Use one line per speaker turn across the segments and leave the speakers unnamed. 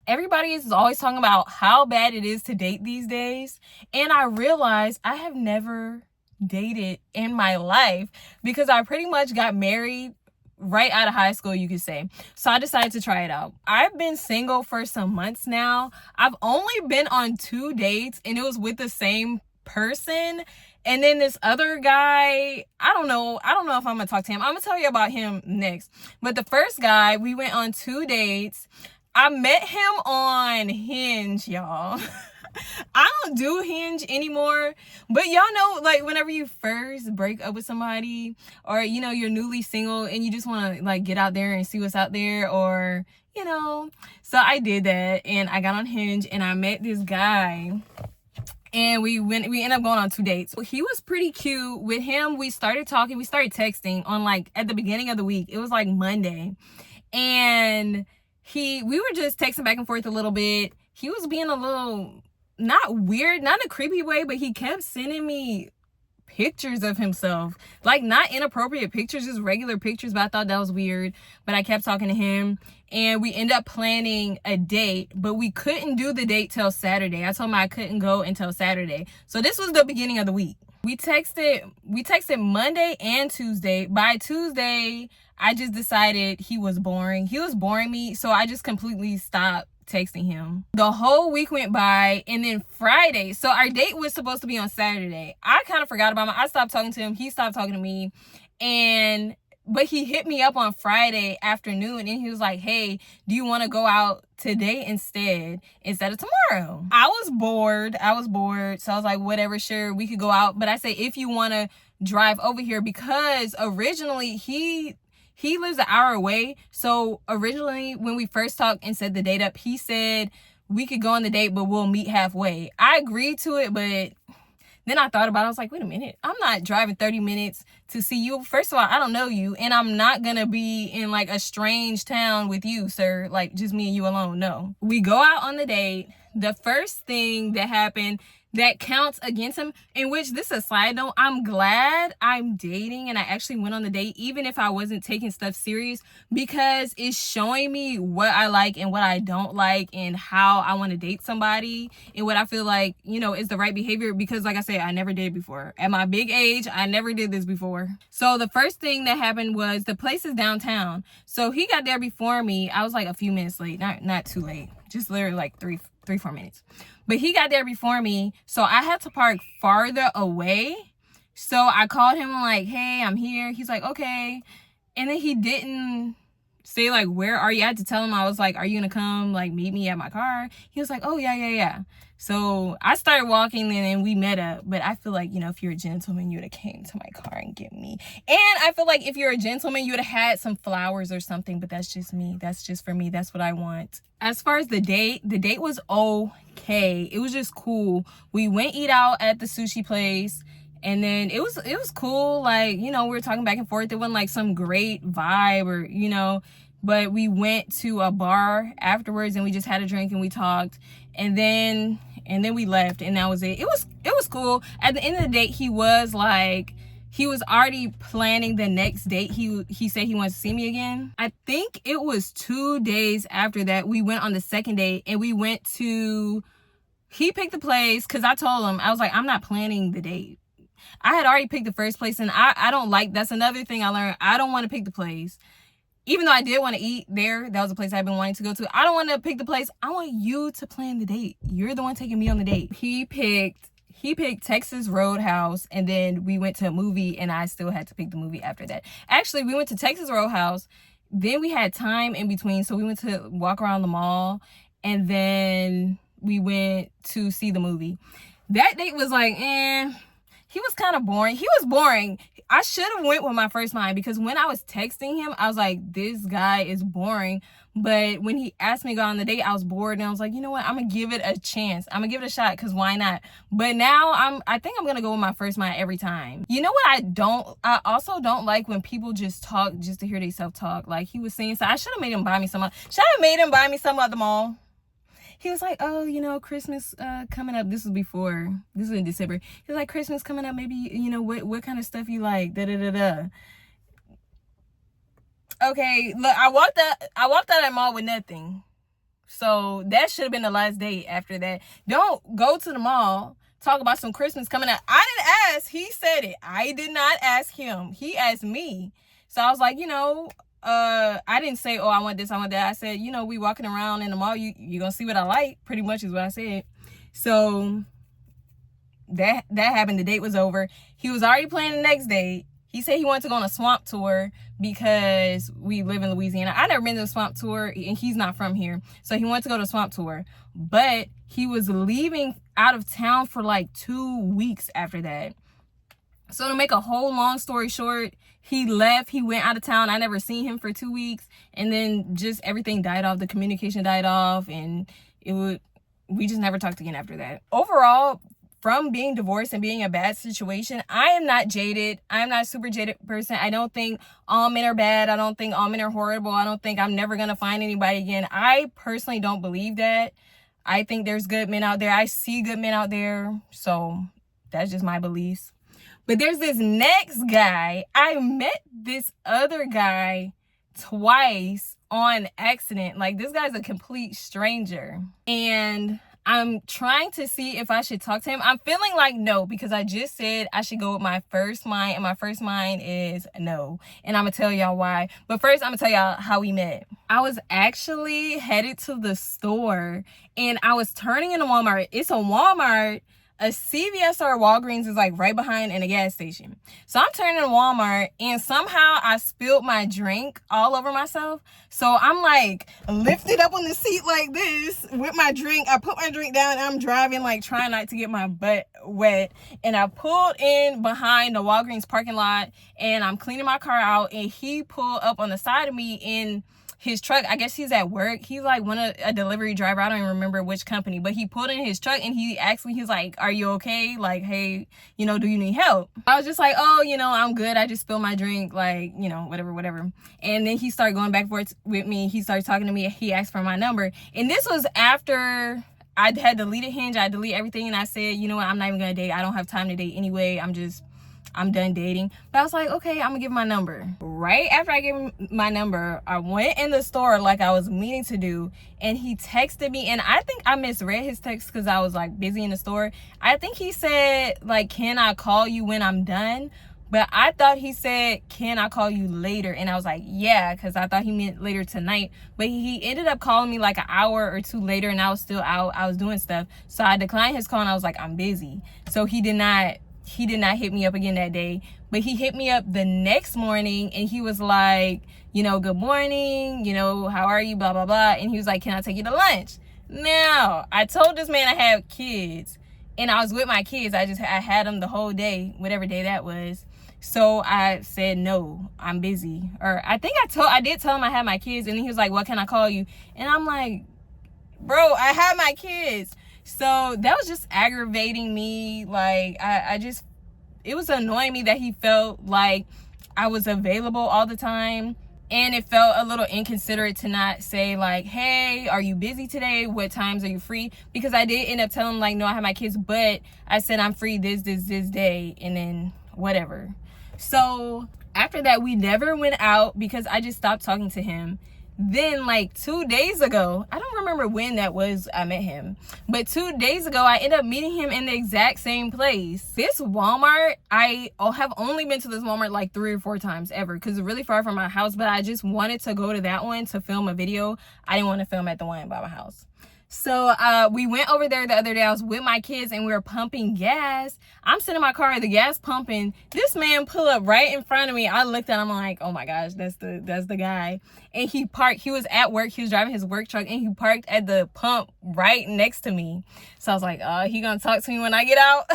everybody is always talking about how bad it is to date these days. And I realized I have never dated in my life because I pretty much got married right out of high school, you could say. So I decided to try it out. I've been single for some months now. I've only been on 2 dates and it was with the same person. And then this other guy, I don't know if I'm gonna talk to him. I'm gonna tell you about him next. But the first guy, we went on 2 dates. I met him on Hinge, y'all. I don't do Hinge anymore, but y'all know, like, whenever you first break up with somebody, or you're newly single and you just want to like get out there and see what's out there, or so I did that and I got on Hinge and I met this guy. And we ended up going on 2 dates. He was pretty cute. With him, we started talking, we started texting on like at the beginning of the week. It was like Monday. And we were just texting back and forth a little bit. He was being a little, not weird, not in a creepy way, but he kept sending me pictures of himself, like not inappropriate pictures, just regular pictures, but I thought that was weird. But I kept talking to him and we ended up planning a date, but we couldn't do the date till Saturday. I told him I couldn't go until Saturday. So this was the beginning of the week. We texted Monday and Tuesday. By Tuesday, I just decided he was boring. He was boring me, so I just completely stopped texting him. The whole week went by, and then Friday, so our date was supposed to be on Saturday. I kind of forgot about him. I stopped talking to him. He stopped talking to me. But he hit me up on Friday afternoon and he was like, hey, do you want to go out today instead of tomorrow? I was bored. So I was like, whatever, sure, we could go out. But I said, if you want to drive over here, because originally he lives an hour away. So originally when we first talked and set the date up, he said we could go on the date, but we'll meet halfway. I agreed to it, but then I thought about it. I was like, wait a minute. I'm not driving 30 minutes to see you. First of all, I don't know you, and I'm not going to be in like a strange town with you, sir. Like just me and you alone. No. We go out on the date. The first thing that happened that counts against him, in which, this is a side note, I'm glad I'm dating and I actually went on the date, even if I wasn't taking stuff serious, because it's showing me what I like and what I don't like and how I want to date somebody and what I feel like, is the right behavior. Because like I said, I never did before. At my big age, I never did this before. So the first thing that happened was, the place is downtown. So he got there before me. I was like a few minutes late, not too late, just literally like 4 minutes. But he got there before me, so I had to park farther away. So I called him like, hey, I'm here. He's like, okay. And then he didn't say like, where are you? I had to tell him, I was like, are you gonna come like meet me at my car? He was like, oh yeah. So I started walking and we met up. But I feel like, if you're a gentleman, you would have came to my car and get me. And I feel like if you're a gentleman, you would have had some flowers or something. But that's just me. That's just for me. That's what I want. As far as the date was okay. It was just cool. We went eat out at the sushi place. And then it was cool. Like, we were talking back and forth. It wasn't like some great vibe or, but we went to a bar afterwards and we just had a drink and we talked. And then we left and that was it. It was cool. At the end of the day, he was already planning the next date. He said he wants to see me again. I think it was 2 days after that we went on the second date and we went to, he picked the place because I told him, I was like, I'm not planning the date. I had already picked the first place and I don't like, that's another thing I learned. I don't want to pick the place. Even though I did want to eat there, that was a place I've been wanting to go to. I don't want to pick the place. I want you to plan the date. You're the one taking me on the date. He picked Texas Roadhouse, and then we went to a movie, and I still had to pick the movie after that. Actually, we went to Texas Roadhouse. Then we had time in between, so we went to walk around the mall, and then we went to see the movie. That date was like, he was kind of boring. He was boring. I should have went with my first mind, because when I was texting him, I was like, this guy is boring. But when he asked me to go on the date, I was bored. And I was like, you know what? I'm going to give it a chance. I'm going to give it a shot, because why not? But now I think I'm going to go with my first mind every time. You know what I also don't like when people just talk just to hear themselves talk. Like he was saying, so I should have made him buy me something. Should I have made him buy me something at the mall? He was like, oh, Christmas coming up. This was in December. He was like, Christmas coming up. Maybe, what kind of stuff you like? Da-da-da-da. Okay, look, I walked out at the mall with nothing. So that should have been the last date after that. Don't go to the mall, talk about some Christmas coming up. I didn't ask. He said it. I did not ask him. He asked me. So I was like, I didn't say, oh, I want this, I want that. I said, we walking around in the mall. You gonna see what I like, pretty much is what I said. So that happened. The date was over. He was already planning the next date. He said he wanted to go on a swamp tour because we live in Louisiana. I never been to a swamp tour, and he's not from here. So he wanted to go to a swamp tour. But he was leaving out of town for like 2 weeks after that. So to make a whole long story short, he left. He went out of town. I never seen him for 2 weeks. And then just everything died off. The communication died off. And we just never talked again after that. Overall, from being divorced and being a bad situation, I am not jaded. I'm not a super jaded person. I don't think all men are bad. I don't think all men are horrible. I don't think I'm never going to find anybody again. I personally don't believe that. I think there's good men out there. I see good men out there. So that's just my beliefs. But there's this next guy. I met this other guy twice on accident. Like, this guy's a complete stranger. And I'm trying to see if I should talk to him. I'm feeling like no, because I just said I should go with my first mind, and my first mind is no. And I'm going to tell y'all why. But first, I'm going to tell y'all how we met. I was actually headed to the store, and I was turning into Walmart. It's a Walmart. A CVS or a Walgreens is like right behind in a gas station. So I'm turning to Walmart, and somehow I spilled my drink all over myself. So I'm like lifted up on the seat like this with my drink. I put my drink down, and I'm driving, like trying not to get my butt wet. And I pulled in behind the Walgreens parking lot, and I'm cleaning my car out, and he pulled up on the side of me in his truck. I guess he's at work. He's like a delivery driver. I don't even remember which company, but he pulled in his truck, and he asked me, he's like, are you okay? Like, hey, do you need help? I was just like, oh, I'm good. I just spilled my drink, like, whatever. And then he started going back and forth with me. He started talking to me. He asked for my number. And this was after I had deleted Hinge. I deleted everything, and I said, you know what? I'm not even gonna date. I don't have time to date anyway. I'm done dating. But I was like, okay, I'm gonna give him my number. Right after I gave him my number, I went in the store like I was meaning to do, and he texted me, and I think I misread his text because I was like busy in the store. I think he said like, can I call you when I'm done? But I thought he said, can I call you later? And I was like, yeah, because I thought he meant later tonight. But he ended up calling me like an hour or two later, and I was still out. I was doing stuff. So I declined his call, and I was like, I'm busy. So he did not hit me up again that day, but he hit me up the next morning, and he was like, good morning, how are you, blah, blah, blah. And he was like, can I take you to lunch? Now, I told this man I have kids, and I was with my kids. I had them the whole day, whatever day that was. So I said, no, I'm busy. Or I think I did tell him I had my kids, and then he was like, what can I call you? And I'm like, bro, I have my kids. So that was just aggravating me. Like, it was annoying me that he felt like I was available all the time. And it felt a little inconsiderate to not say like, hey, are you busy today? What times are you free? Because I did end up telling him like, no, I have my kids, but I said I'm free this day, and then whatever. So after that, we never went out because I just stopped talking to him. Then like 2 days ago, I don't remember when that was I met him, but 2 days ago I ended up meeting him in the exact same place. This Walmart, I have only been to this Walmart like 3 or 4 times ever because it's really far from my house, but I just wanted to go to that one to film a video. I didn't want to film at the one by my house. So we went over there the other day. I was with my kids, and we were pumping gas. I'm sitting in my car, the gas pumping. This man pulled up right in front of me. I looked at him, I'm like, oh my gosh, that's the guy. And he parked. He was at work. He was driving his work truck, and he parked at the pump right next to me. So I was like, he gonna talk to me when I get out?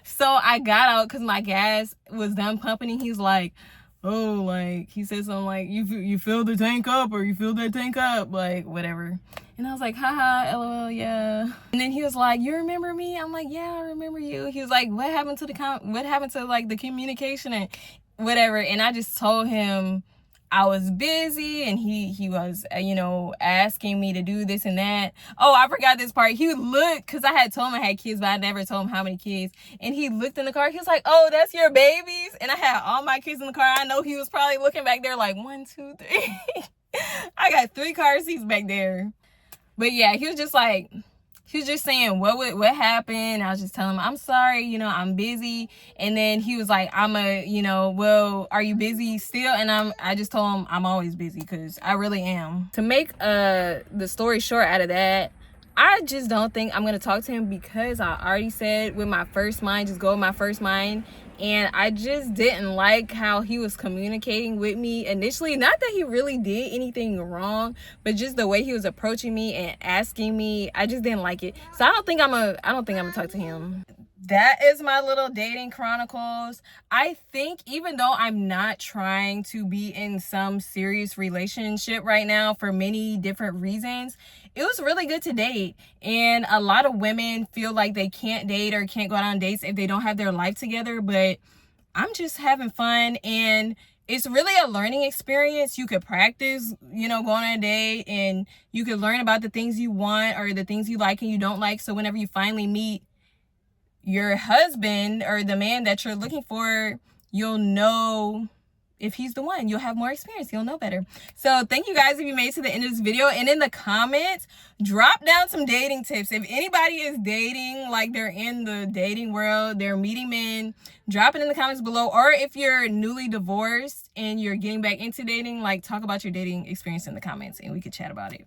So I got out because my gas was done pumping, and he's like, oh, like, he said something like, you fill the tank up, or you fill that tank up, like, whatever. And I was like, haha, lol, yeah. And then he was like, you remember me? I'm like, yeah, I remember you. He was like, what happened to like the communication and whatever? And I just told him I was busy, and he was, asking me to do this and that. Oh, I forgot this part. He would look, because I had told him I had kids, but I never told him how many kids. And he looked in the car. He was like, oh, that's your babies? And I had all my kids in the car. I know he was probably looking back there like 1, 2, 3. I got 3 car seats back there. But yeah, he was just like, he was just saying what happened. I was just telling him, I'm sorry, you know, I'm busy. And then he was like, well, are you busy still? And I just told him I'm always busy, because I really am. To make the story short out of that, I just don't think I'm gonna talk to him, because I already said with my first mind, just go with my first mind. And I just didn't like how he was communicating with me initially. Not that he really did anything wrong, but just the way he was approaching me and asking me, I just didn't like it. So I don't think I'm gonna talk to him. That is my little dating chronicles. I think even though I'm not trying to be in some serious relationship right now for many different reasons, it was really good to date. And a lot of women feel like they can't date or can't go out on dates if they don't have their life together, but I'm just having fun, and it's really a learning experience. You could practice, you know, going on a date, and you could learn about the things you want or the things you like and you don't like. So whenever you finally meet your husband or the man that you're looking for, you'll know if he's the one. You'll have more experience. You'll know better. So thank you guys if you made it to the end of this video. And in the comments, drop down some dating tips. If anybody is dating, like they're in the dating world, they're meeting men, drop it in the comments below. Or if you're newly divorced and you're getting back into dating, like talk about your dating experience in the comments and we could chat about it.